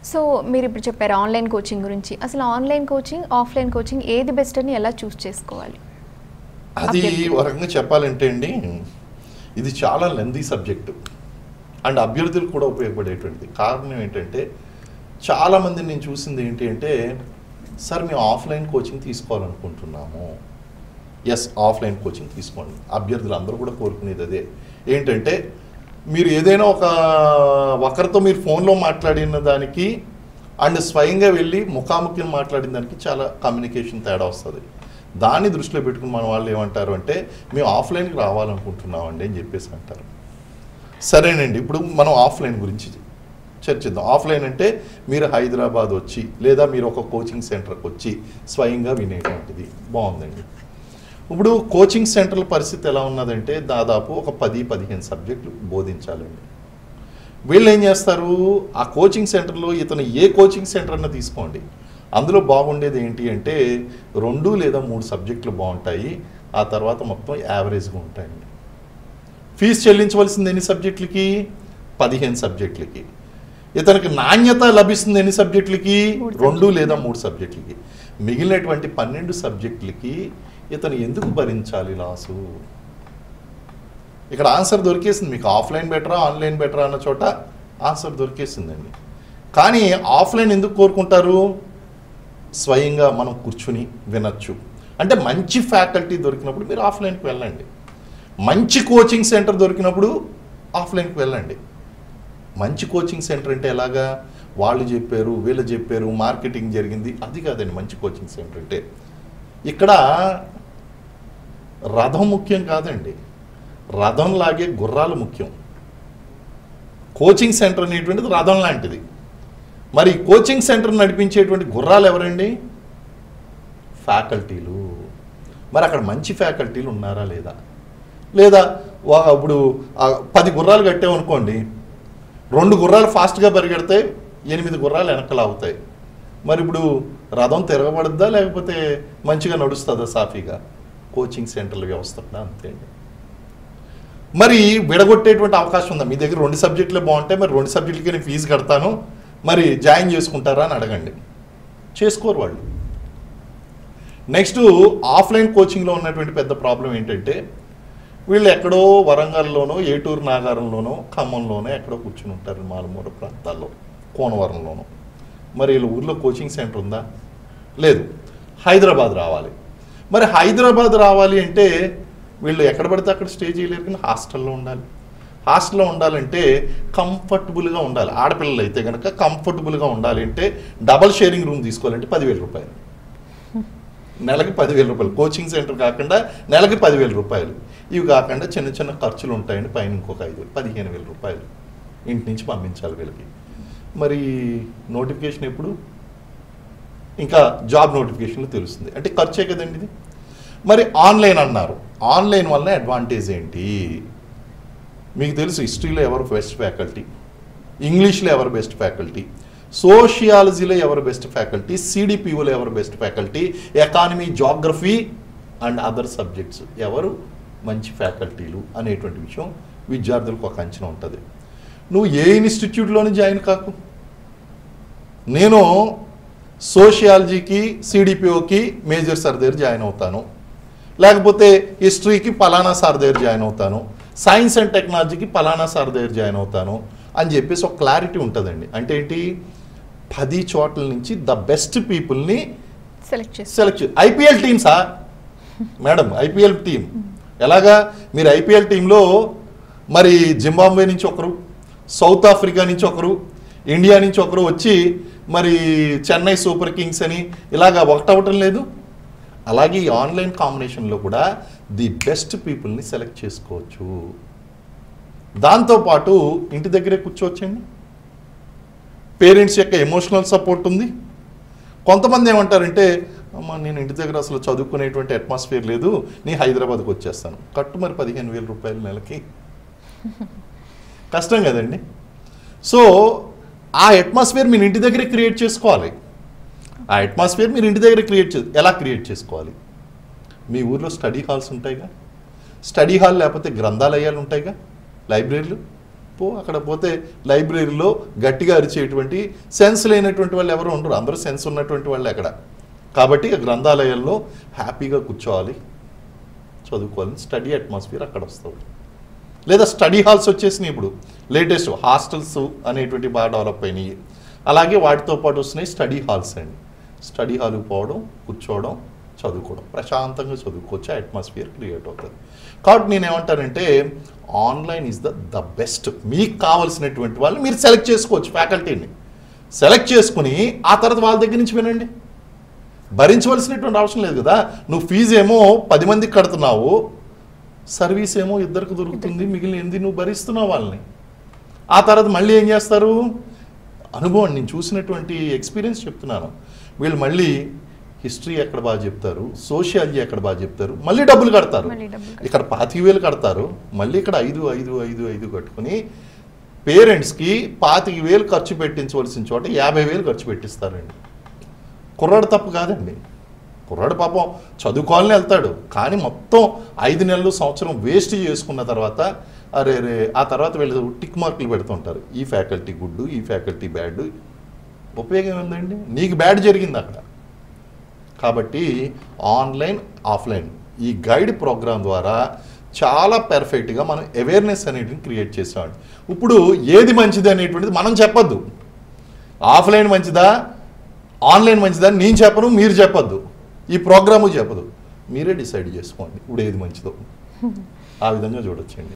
So మీరు ఇప్పుడు చెప్పారు ఆన్లైన్ కోచింగ్ గురించి. అసలు ఆన్లైన్ కోచింగ్, ఆఫ్లైన్ కోచింగ్ ఏది బెస్ట్ అని ఎలా చూస్ చేసుకోవాలి? అది ఒక రకంగా చెప్పాలంటే అండి, ఇది చాలా లెందీ సబ్జెక్టు అండ్ అభ్యర్థులకు కూడా ఉపయోగపడేటువంటిది. కారణం ఏంటంటే చాలామంది నేను చూసింది ఏంటి అంటే, సార్ మేము ఆఫ్లైన్ కోచింగ్ తీసుకోవాలనుకుంటున్నాము. ఎస్, ఆఫ్లైన్ కోచింగ్ తీసుకోండి. అభ్యర్థులు అందరూ కూడా కోరుకునేది అదే. ఏంటంటే మీరు ఏదైనా ఒకరితో మీరు ఫోన్లో మాట్లాడిన దానికి అండ్ స్వయంగా వెళ్ళి ముఖాముఖి మాట్లాడిన దానికి చాలా కమ్యూనికేషన్ తేడా వస్తుంది. దాన్ని దృష్టిలో పెట్టుకుని మన వాళ్ళు ఏమంటారు అంటే, మేము ఆఫ్లైన్కి రావాలనుకుంటున్నామండి అని చెప్పేసి అంటారు. సరేనండి, ఇప్పుడు మనం ఆఫ్లైన్ గురించి చర్చిద్దాం. ఆఫ్లైన్ అంటే మీరు హైదరాబాద్ వచ్చి లేదా మీరు ఒక కోచింగ్ సెంటర్కి వచ్చి స్వయంగా వినేటువంటిది. బాగుందండి. ఇప్పుడు కోచింగ్ సెంటర్ల పరిస్థితి ఎలా ఉన్నదంటే దాదాపు ఒక 10-15 సబ్జెక్టులు బోధించాలండి. వీళ్ళు ఏం చేస్తారు, ఆ కోచింగ్ సెంటర్లో ఇతను ఏ కోచింగ్ సెంటర్ అన్నా తీసుకోండి, అందులో బాగుండేది ఏంటి అంటే 2 లేదా 3 సబ్జెక్టులు బాగుంటాయి, ఆ తర్వాత మొత్తం యావరేజ్గా ఉంటాయండి. ఫీజు చెల్లించవలసింది ఎన్ని సబ్జెక్టులకి? 15 సబ్జెక్టులకి. ఇతనికి నాణ్యత లభిస్తుంది ఎన్ని సబ్జెక్టులకి? 2 లేదా 3 సబ్జెక్టులకి. మిగిలినటువంటి 12 సబ్జెక్టులకి ఇతను ఎందుకు భరించాలి లాసు? ఇక్కడ ఆన్సర్ దొరికేసింది మీకు. ఆఫ్లైన్ బెటరా ఆన్లైన్ బెటరా అన్న చోట ఆన్సర్ దొరికేసిందండి. కానీ ఆఫ్లైన్ ఎందుకు కోరుకుంటారు? స్వయంగా మనం కూర్చుని వినొచ్చు. అంటే మంచి ఫ్యాకల్టీ దొరికినప్పుడు మీరు ఆఫ్లైన్కి వెళ్ళండి. మంచి కోచింగ్ సెంటర్ దొరికినప్పుడు ఆఫ్లైన్కి వెళ్ళండి. మంచి కోచింగ్ సెంటర్ అంటే ఎలాగా? వాళ్ళు చెప్పారు, వీళ్ళు చెప్పారు, మార్కెటింగ్ జరిగింది, అది కాదండి మంచి కోచింగ్ సెంటర్ అంటే. ఇక్కడ రథం ముఖ్యం కాదండి, రథం లాగే గుర్రాలు ముఖ్యం. కోచింగ్ సెంటర్ అనేటువంటిది రథం లాంటిది. మరి కోచింగ్ సెంటర్ నడిపించేటువంటి గుర్రాలు ఎవరండి? ఫ్యాకల్టీలు. మరి అక్కడ మంచి ఫ్యాకల్టీలు ఉన్నారా లేదా? లేదా ఇప్పుడు 10 గుర్రాలు కట్టామనుకోండి, 2 గుర్రాలు ఫాస్ట్గా పరిగెడితే 8 గుర్రాలు వెనకలు అవుతాయి. మరి ఇప్పుడు రథం తిరగబడుద్దా లేకపోతే మంచిగా నడుస్తుందా సాఫీగా? కోచింగ్ సెంటర్ల వ్యవస్థ కూడా అంతే అండి. మరి విడగొట్టేటువంటి అవకాశం ఉందా? మీ దగ్గర 2 సబ్జెక్టులే బాగుంటాయి, మరి 2 సబ్జెక్టులకి నేను ఫీజు కడతాను, మరి జాయిన్ చేసుకుంటారా అని అడగండి. చేసుకోరు వాళ్ళు. నెక్స్ట్ ఆఫ్లైన్ కోచింగ్లో ఉన్నటువంటి పెద్ద ప్రాబ్లం ఏంటంటే, వీళ్ళు ఎక్కడో వరంగల్లోనో, ఏటూరు నాగారంలోనో, ఖమ్మంలోనో ఎక్కడో కూర్చుని ఉంటారు, మారుమూల ప్రాంతాల్లో, కోనవరంలోనో. మరి వీళ్ళ ఊర్లో కోచింగ్ సెంటర్ ఉందా? లేదు. హైదరాబాద్ రావాలి. మరి హైదరాబాద్ రావాలి అంటే వీళ్ళు ఎక్కడ పడితే అక్కడ స్టే చేయలేరు, కానీ హాస్టల్లో ఉండాలి. హాస్టల్లో ఉండాలంటే కంఫర్టబుల్గా ఉండాలి. ఆడపిల్లలు అయితే కనుక కంఫర్టబుల్గా ఉండాలి అంటే డబల్ షేరింగ్ రూమ్ తీసుకోవాలంటే 10,000 రూపాయలు, నెలకి 10,000 రూపాయలు. కోచింగ్ సెంటర్ కాకుండా నెలకి 10,000 రూపాయలు. ఇవి కాకుండా చిన్న చిన్న ఖర్చులు ఉంటాయండి, పైన ఇంకొక 15,000 రూపాయలు ఇంటి నుంచి పంపించాలి వీళ్ళకి. మరి నోటిఫికేషన్ ఎప్పుడు? ఇంకా జాబ్ నోటిఫికేషన్లో తెలుస్తుంది. అంటే ఖర్చే కదండి ఇది. మరి ఆన్లైన్ అన్నారు, ఆన్లైన్ వల్ల అడ్వాంటేజ్ ఏంటి? మీకు తెలుసు, హిస్టరీలో ఎవరు బెస్ట్ ఫ్యాకల్టీ, ఇంగ్లీష్లో ఎవరు బెస్ట్ ఫ్యాకల్టీ, సోషియాలజీలో ఎవరు బెస్ట్ ఫ్యాకల్టీ, సిడిపిఓలో ఎవరు best faculty, economy, geography and other subjects ఎవరు మంచి ఫ్యాకల్టీలు అనేటువంటి విషయం విద్యార్థులకు ఒక అంచనా ఉంటుంది. నువ్వు ఏ ఇన్స్టిట్యూట్లోనే జాయిన్ కాకు, నేను సోషియాలజీకి సిడిపిఓకి మేజర్ సార్ దగ్గర జాయిన్ అవుతాను, లేకపోతే హిస్టరీకి పలానా సార్ దగ్గర జాయిన్ అవుతాను, సైన్స్ అండ్ టెక్నాలజీకి పలానా సార్ దగ్గర జాయిన్ అవుతాను అని చెప్పేసి ఒక క్లారిటీ ఉంటుందండి. అంటే ఏంటి? 10 చోట్ల నుంచి ద బెస్ట్ పీపుల్ని select IPL team sir madam, IPL team ఎలాగా? మీరు ఐపీఎల్ టీంలో మరి జింబాబ్వే నుంచి ఒకరు, సౌత్ ఆఫ్రికా నుంచి ఒకరు, ఇండియా నుంచి ఒకరు వచ్చి మరి చెన్నై సూపర్ కింగ్స్ అని ఇలాగా ఒకటవటం లేదు. అలాగే ఈ ఆన్లైన్ కాంబినేషన్లో కూడా ది బెస్ట్ పీపుల్ని సెలెక్ట్ చేసుకోవచ్చు. దాంతోపాటు ఇంటి దగ్గరే కూర్చోవచ్చండి. పేరెంట్స్ యొక్క ఎమోషనల్ సపోర్ట్ ఉంది. కొంతమంది ఏమంటారంటే, అమ్మ నేను ఇంటి దగ్గర అసలు చదువుకునేటువంటి అట్మాస్ఫియర్ లేదు, నేను హైదరాబాద్కి వచ్చేస్తాను. కట్టు మరి 15,000 రూపాయలు నెలకి, కష్టం కదండి. సో ఆ అట్మాస్ఫియర్ మీరు ఇంటి దగ్గరే క్రియేట్ చేసుకోవాలి. ఆ అట్మాస్ఫియర్ మీరు ఇంటి దగ్గర ఎలా క్రియేట్ చేసుకోవాలి? మీ ఊర్లో స్టడీ హాల్స్ ఉంటాయిగా, స్టడీ హాల్ లేకపోతే గ్రంథాలయాలు ఉంటాయిగా, లైబ్రరీలు, అక్కడ పోతే లైబ్రరీలో గట్టిగా అరిచేటువంటి సెన్స్ లేనటువంటి వాళ్ళు ఎవరు ఉండరు, అందరూ సెన్స్ ఉన్నటువంటి వాళ్ళు అక్కడ. కాబట్టి గ్రంథాలయాల్లో హ్యాపీగా కూర్చోవాలి, చదువుకోవాలి, స్టడీ అట్మాస్ఫియర్ అక్కడ వస్తుంది. లేదా స్టడీ హాల్స్ వచ్చేసినాయి ఇప్పుడు, లేటెస్ట్ హాస్టల్స్ అనేటువంటి బాగా డెవలప్ అయినాయి. అలాగే వాటితో పాటు వస్తున్నాయి స్టడీ హాల్స్ అండి. స్టడీ హాల్కి పోవడం, కూర్చోవడం, చదువుకోవడం, ప్రశాంతంగా చదువుకోవచ్చు, అట్మాస్ఫియర్ క్రియేట్ అవుతుంది. కాబట్టి నేనేమంటానంటే ఆన్లైన్ ఈజ్ ద బెస్ట్. మీకు కావాల్సినటువంటి వాళ్ళని మీరు సెలెక్ట్ చేసుకోవచ్చు, ఫ్యాకల్టీని సెలెక్ట్ చేసుకుని ఆ తర్వాత వాళ్ళ దగ్గర నుంచి వినండి. భరించవలసినటువంటి అవసరం లేదు కదా. నువ్వు ఫీజు ఏమో 10 మందికి కడుతున్నావు, సర్వీస్ ఏమో 2కి దొరుకుతుంది, మిగిలిన 8 నువ్వు భరిస్తున్నావు వాళ్ళని. ఆ తర్వాత మళ్ళీ ఏం చేస్తారు, అనుభవం, నేను చూసినటువంటి ఎక్స్పీరియన్స్ చెప్తున్నాను. వీళ్ళు మళ్ళీ హిస్టరీ ఎక్కడ బాగా చెప్తారు, సోషియాలజీ ఎక్కడ బాగా చెప్తారు, మళ్ళీ డబ్బులు కడతారు. ఇక్కడ 25,000 కడతారు, మళ్ళీ ఇక్కడ 5 కట్టుకుని పేరెంట్స్కి 25,000 ఖర్చు పెట్టించవలసిన చోట 50,000 ఖర్చు పెట్టిస్తారండి. కుర్రాడు తప్పు కాదండి, కుర్రాడు పాపం చదువుకోవాలని వెళ్తాడు, కానీ మొత్తం 5 నెలలు సంవత్సరం వేస్ట్ చేసుకున్న తర్వాత అరే ఆ తర్వాత వీళ్ళు టిక్ మార్కులు పెడుతుంటారు, ఈ ఫ్యాకల్టీ గుడ్, ఈ ఫ్యాకల్టీ బ్యాడ్. ఉపయోగం ఏందండి, నీకు బ్యాడ్ జరిగింది అక్కడ. కాబట్టి ఆన్లైన్ ఆఫ్లైన్ ఈ గైడ్ ప్రోగ్రామ్ ద్వారా చాలా పర్ఫెక్ట్గా మనం అవేర్నెస్ అనేటివి క్రియేట్ చేసామండి. ఇప్పుడు ఏది మంచిది అనేటువంటిది మనం చెప్పొద్దు, ఆఫ్లైన్ మంచిదా ఆన్లైన్ మంచిదా నేను చెప్పను, మీరు చెప్పొద్దు, ఈ ప్రోగ్రాము చెప్పదు, మీరే డిసైడ్ చేసుకోండి ఇప్పుడు ఏది మంచిదో. ఆ విధంగా చూడొచ్చండి.